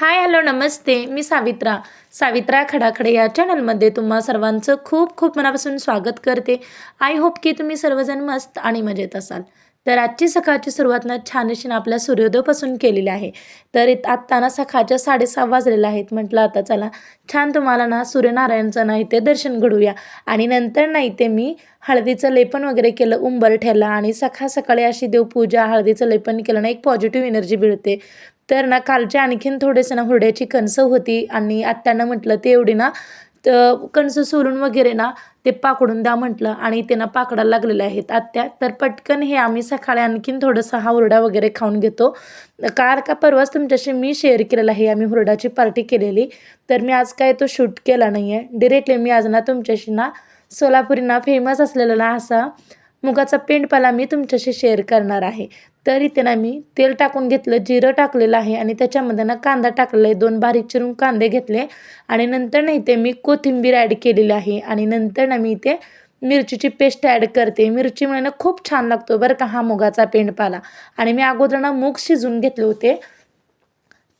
Hi hello नमस्ते. मी सावित्रा खडाखडे या चॅनलमध्ये तुम्हा सर्वांचं खूप खूप मनापासून स्वागत करते. आय होप की तुम्ही सर्वजण मस्त आणि मजेत असाल. तर आजची सकाळची सुरुवात ना छान अशी ना आपल्या सूर्योदयापासून केलेली आहे. तर आत्ता ना सकाळच्या 6:30 वाजलेले आहेत. म्हटलं आता चला छान तुम्हाला ना सूर्यनारायणचं ना इथे दर्शन घडूया. आणि नंतर ना इथे मी हळदीचं लेपन वगैरे केलं उंबरठ्याला. आणि सकाळी अशी देवपूजा हळदीचं लेपन केलं ना एक पॉझिटिव्ह एनर्जी मिळते. तर ना कालच्या आणखीन थोडेसे ना हुरड्याची कणसं होती आणि आत्यानं म्हटलं ते एवढी ना तर कणसं सोलून वगैरे ना ते पाकडून द्या म्हटलं. आणि ते ना पाकडायला लागलेले आहेत आत्या. तर पटकन हे आम्ही सकाळी आणखीन थोडंसं हा हुरडा वगैरे खाऊन घेतो. काल का परवाच तुमच्याशी मी शेअर केलेला आहे आम्ही हुरडाची पार्टी केलेली. तर मी आज काय तो शूट केला नाही आहे. डिरेक्टली मी आज ना तुमच्याशी ना सोलापुरी ना फेमस असलेला ना असा मुगाचा पेंडपाला मी तुमच्याशी शेअर करणार आहे. तर इथे ना मी तेल टाकून घेतलं, जिरं टाकलेलं आहे आणि त्याच्यामध्ये ना कांदा टाकलेला आहे. 2 बारीक चिरून कांदे घेतले आणि नंतर ना इथे मी कोथिंबीर ॲड केलेली आहे. आणि नंतर ना मी इथे मिरचीची पेस्ट ॲड करते. मिरचीमुळे ना खूप छान लागतो बरं का हा मुगाचा पेंडपाला. आणि मी अगोदर ना मूग शिजून घेतले होते.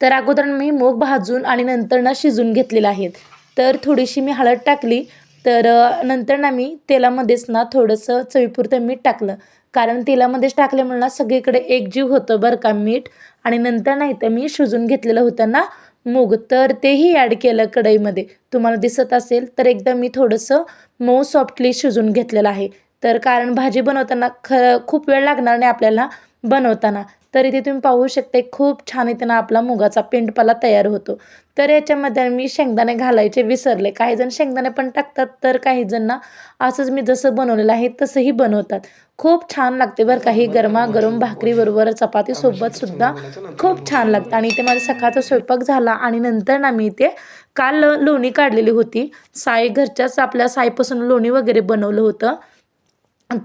तर अगोदर मी मूग भाजून आणि नंतर ना शिजून घेतलेले आहेत. तर थोडीशी मी हळद टाकली. तर नंतर ना मी तेलामध्येच ना थोडंसं चवीपुरतं मीठ टाकलं. कारण तेलामध्येच टाकल्यामुळे ना सगळीकडे एकजीव होतं बरं का मीठ. आणि नंतर ना इथं मी शिजून घेतलेलं होतं ना मूग, तर तेही ॲड केलं कढईमध्ये. तुम्हाला दिसत असेल तर एकदम मी थोडंसं मऊ सॉफ्टली शिजून घेतलेलं आहे. तर कारण भाजी बनवताना खूप वेळ लागणार नाही आपल्याला बनवताना. तर इथे तुम्ही पाहू शकता खूप छान इथे ना आपला मुगाचा पेंडपाला तयार होतो. तर याच्यामध्ये मी शेंगदाणे घालायचे विसरले. काही जण शेंगदाणे पण टाकतात, तर काही जण ना असंच मी जसं बनवलेलं आहे तसंही बनवतात. खूप छान लागते बरं का ही गरमागरम भाकरीबरोबर चपातीसोबत सुद्धा खूप छान लागतं. आणि इथे माझा सकाळचा स्वयंपाक झाला आणि नंतर ना मी इथे काल लोणी काढलेली होती. घरच्याच आपल्या साईपासून लोणी वगैरे बनवलं होतं.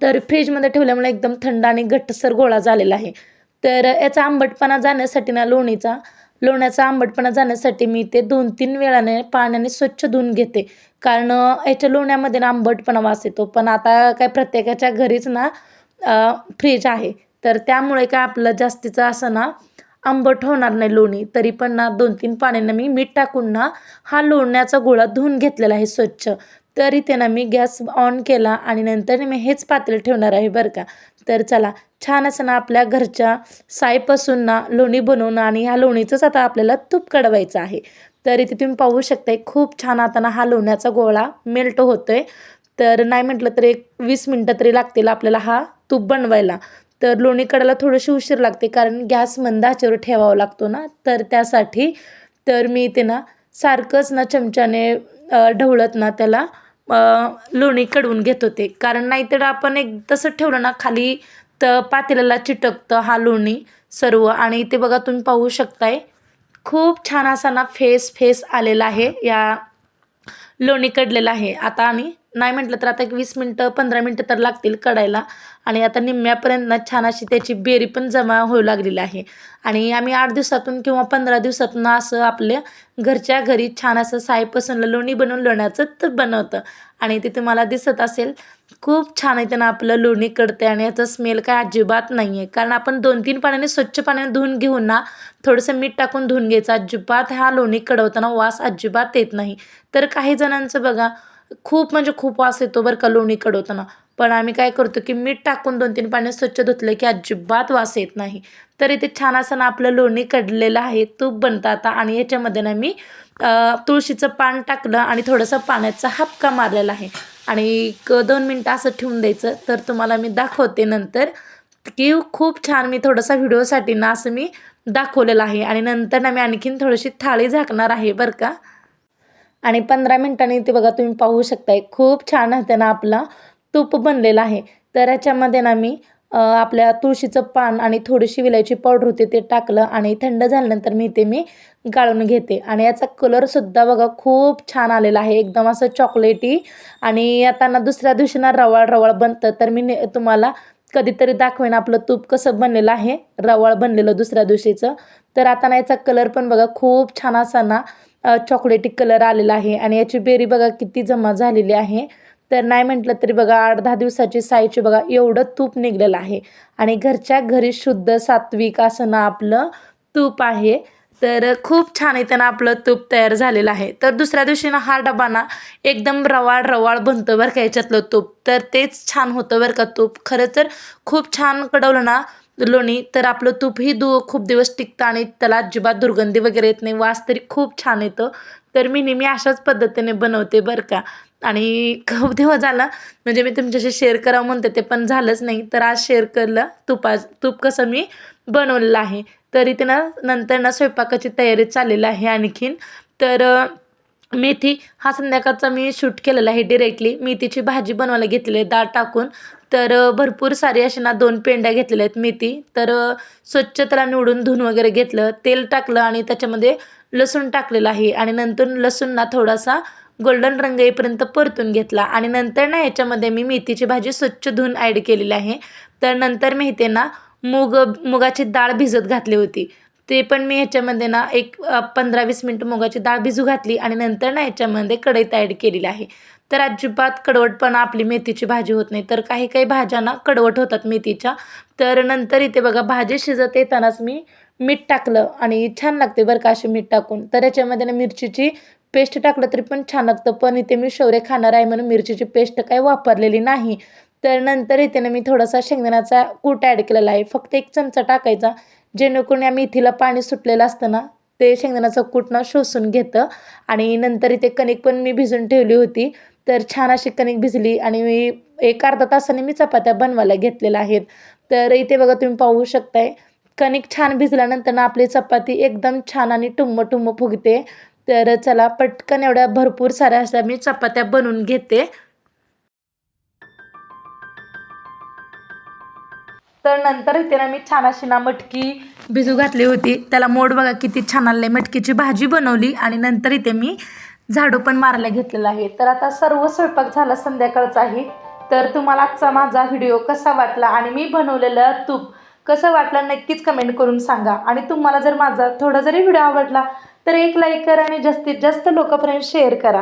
तर फ्रीजमध्ये ठेवल्यामुळे एकदम थंड आणि घट्टसर गोळा झालेला आहे. तर याचा आंबटपणा जाण्यासाठी ना लोण्याचा आंबटपणा जाण्यासाठी मी ते 2-3 वेळाने पाण्याने स्वच्छ धुवून घेते. कारण याच्या लोण्यामध्ये ना आंबटपणा वास येतो. पण आता काय प्रत्येकाच्या घरीच ना फ्रीज आहे. तर त्यामुळे काय आपलं जास्तीचं असं ना आंबट होणार नाही लोणी. तरी पण ना 2-3 पाण्यानं मी मीठ टाकून ना हा लोण्याचा गोळा धुवून घेतलेला आहे स्वच्छ. तर इथे ना मी गॅस ऑन केला आणि नंतर मी हेच पातेलं ठेवणार आहे बरं का. तर चला छान असं ना आपल्या घरच्या साईपासून ना लोणी बनवणं आणि ह्या लोणीचंच आता आपल्याला तूप कढवायचं आहे. तर इथे तुम्ही पाहू शकताय खूप छान आता ना हा लोण्याचा गोळा मेल्ट होतोय. तर नाही म्हटलं तर एक 20 मिनटं तरी लागतील आपल्याला हा तूप बनवायला. तर लोणी कढायला थोडीशी उशीर लागते कारण गॅस मंद आचेवर ठेवावा लागतो ना, तर त्यासाठी. तर मी इथे ना सारखंच ना चमच्याने ढवळत ना त्याला लोणी कढवून घेत होते. कारण नाहीतर आपण एक तसं ठेवलं ना खाली तर पातेल्याला चिटकतं हा लोणी सर्व. आणि ते बघा तुम्ही पाहू शकताय खूप छान असा ना फेस आलेला आहे या लोणी कढलेलं आहे आता. आणि नाही म्हटलं तर आता एक 20 मिनटं 15 मिनटं तर लागतील कढायला. आणि आता निम्म्यापर्यंत ना छान अशी त्याची बेरी पण जमा होऊ लागलेली आहे. आणि आम्ही 8 दिवसातून किंवा 15 दिवसातून असं आपल्या घरच्या घरी छान असं साईपासून लोणी बनवून लोण्याचं तर बनवतं. आणि ते तुम्हाला दिसत असेल खूप छान आहे ना आपलं लोणी कढते. आणि याचा स्मेल काय अजिबात नाही आहे. कारण आपण 2-3 पाण्याने स्वच्छ पाण्याने धुवून घेऊन ना थोडंसं मीठ टाकून धुवून घ्यायचं. अजिबात हा लोणी कढवताना वास अजिबात येत नाही. तर काही जणांचं बघा खूप म्हणजे खूप वास येतो बरं का लोणी कढवताना. पण आम्ही काय करतो की मीठ टाकून 2-3 पाण्याने स्वच्छ धुतलं की अजिबात वास येत नाही. तर इथे छान असं ना आपलं लोणी कढलेलं आहे. तूप बनतं आता. आणि याच्यामध्ये ना मी तुळशीचं पान टाकलं आणि थोडंसं पाण्याचा हापका मारलेला आहे. आणि एक 2 मिनटं असं ठेवून द्यायचं. तर तुम्हाला मी दाखवते नंतर की खूप छान मी थोडासा व्हिडिओसाठी ना असं मी दाखवलेलं आहे. आणि नंतर ना मी आणखीन थोडीशी थाळी झाकणार आहे बरं का. आणि 15 मिनिटांनी ते बघा तुम्ही पाहू शकताय खूप छान होतं ना आपला तूप बनलेलं आहे. तर याच्यामध्ये ना मी आपल्या तुळशीचं पान आणि थोडीशी विलायची पावडर होती ते टाकलं. आणि थंड झाल्यानंतर मी गाळून घेते. आणि याचा कलरसुद्धा बघा खूप छान आलेला आहे एकदम असं चॉकलेटी. आणि आता ना दुसऱ्या दिवशी ना रवाळ बनतं. तर मी तुम्हाला कधीतरी दाखवेन आपलं तूप कसं बनलेलं आहे रवाळ बनलेलं दुसऱ्या दिवशीचं. तर आता ना याचा कलर पण बघा खूप छान असा ना चॉकलेटी कलर आलेला आहे. आणि याची बेरी बघा किती जमा झालेली आहे. तर नाही म्हटलं तरी बघा 8-10 दिवसाची साईची बघा एवढं तूप निघलेलं आहे. आणि घरच्या घरी शुद्ध सात्विक असं ना आपलं तूप आहे. तर खूप छान इथे ना आपलं तूप तयार झालेलं आहे. तर दुसऱ्या दिवशी ना हा डबा ना एकदम रवाळ रवाळ बनतं बरं का याच्यातलं तूप. तर तेच छान होतं बरं का तूप. खरं तर खूप छान कडवलं ना लोणी तर आपलं तूपही खूप दिवस टिकतं आणि त्याला अजिबात दुर्गंधी वगैरे येत नाही. वास तरी खूप छान येतो. तर मी नेहमी अशाच पद्धतीने बनवते बरं का. आणि खूप दिवस झाला म्हणजे मी तुमच्याशी शेअर करावं म्हणते ते पण झालंच नाही. तर आज शेअर केलं तूप कसं मी बनवलेलं आहे. तर इथे ना नंतर ना स्वयंपाकाची तयारी चाललेली आहे आणखीन. तर मेथी हा संध्याकाळचा मी शूट केलेला आहे डिरेक्टली. मेथीची भाजी बनवायला घेतलेली आहे डाळ टाकून. तर भरपूर सारी अशी ना 2 पेंड्या घेतलेल्या आहेत मेथी. तर स्वच्छ त्याला निवडून धुवून वगैरे घेतलं. तेल टाकलं आणि त्याच्यामध्ये लसूण टाकलेलं आहे आणि नंतर लसूण ना थोडासा गोल्डन रंग येईपर्यंत परतून घेतला आणि नंतर ना याच्यामध्ये मी मेथीची भाजी स्वच्छ धुवून ॲड केलेली आहे. तर नंतर मी इथे ना मुगाची डाळ भिजत घातली होती. ते पण मी ह्याच्यामध्ये ना एक 15-20 मिनिटं मुगाची डाळ भिजू घातली आणि नंतर ना ह्याच्यामध्ये कढईत ॲड केलेली आहे. तर अजिबात कडवटपणा आपली मेथीची भाजी होत नाही. तर काही काही भाज्या ना कडवट होतात मेथीच्या. तर नंतर इथे बघा भाजी शिजत येतानाच मी मीठ टाकलं आणि छान लागते बरं का अशी मीठ टाकून. तर याच्यामध्ये ना मिरचीची पेस्ट टाकलं तरी पण छान लागतं. पण इथे मी शौर्य खाणार आहे म्हणून मिरचीची पेस्ट काही वापरलेली नाही. तर नंतर इथे ना मी थोडासा शेंगदाण्याचा कूट ॲड केलेला आहे. फक्त 1 चमचा टाकायचा. जेणेकरून या मेथीला पाणी सुटलेलं असतं ना, ते शेंगदाण्याचं कूट ना शोषून घेतं आणि नंतर इथे कणिक पण मी भिजून ठेवली होती. तर छान अशी कणिक भिजली आणि मी एक अर्धा तासाने मी चपात्या बनवायला घेतलेल्या आहेत. तर इथे बघा तुम्ही पाहू शकताय, कणिक छान भिजल्यानंतर ना आपली चपाती एकदम छान आणि टुम्म-टुम्म फुगते. तर चला पटकन एवढ्या भरपूर साऱ्या अशा मी चपात्या बनवून घेते. तर नंतर इथे ना मी छान अशी ना मटकी भिजू घातली होती. त्याला मोड बघा किती छान आले. मटकीची भाजी बनवली आणि नंतर इथे मी झाडू पण मारायला घेतलेला आहे. तर आता सर्व स्वयंपाक झाला संध्याकाळचाही. तर तुम्हाला आजचा माझा व्हिडिओ कसा वाटला आणि मी बनवलेलं तूप कसं वाटलं नक्कीच कमेंट करून सांगा. आणि तुम्हाला जर माझा थोडा जरी व्हिडिओ आवडला तर एक लाईक करा आणि जास्तीत जास्त लोकांपर्यंत शेअर करा.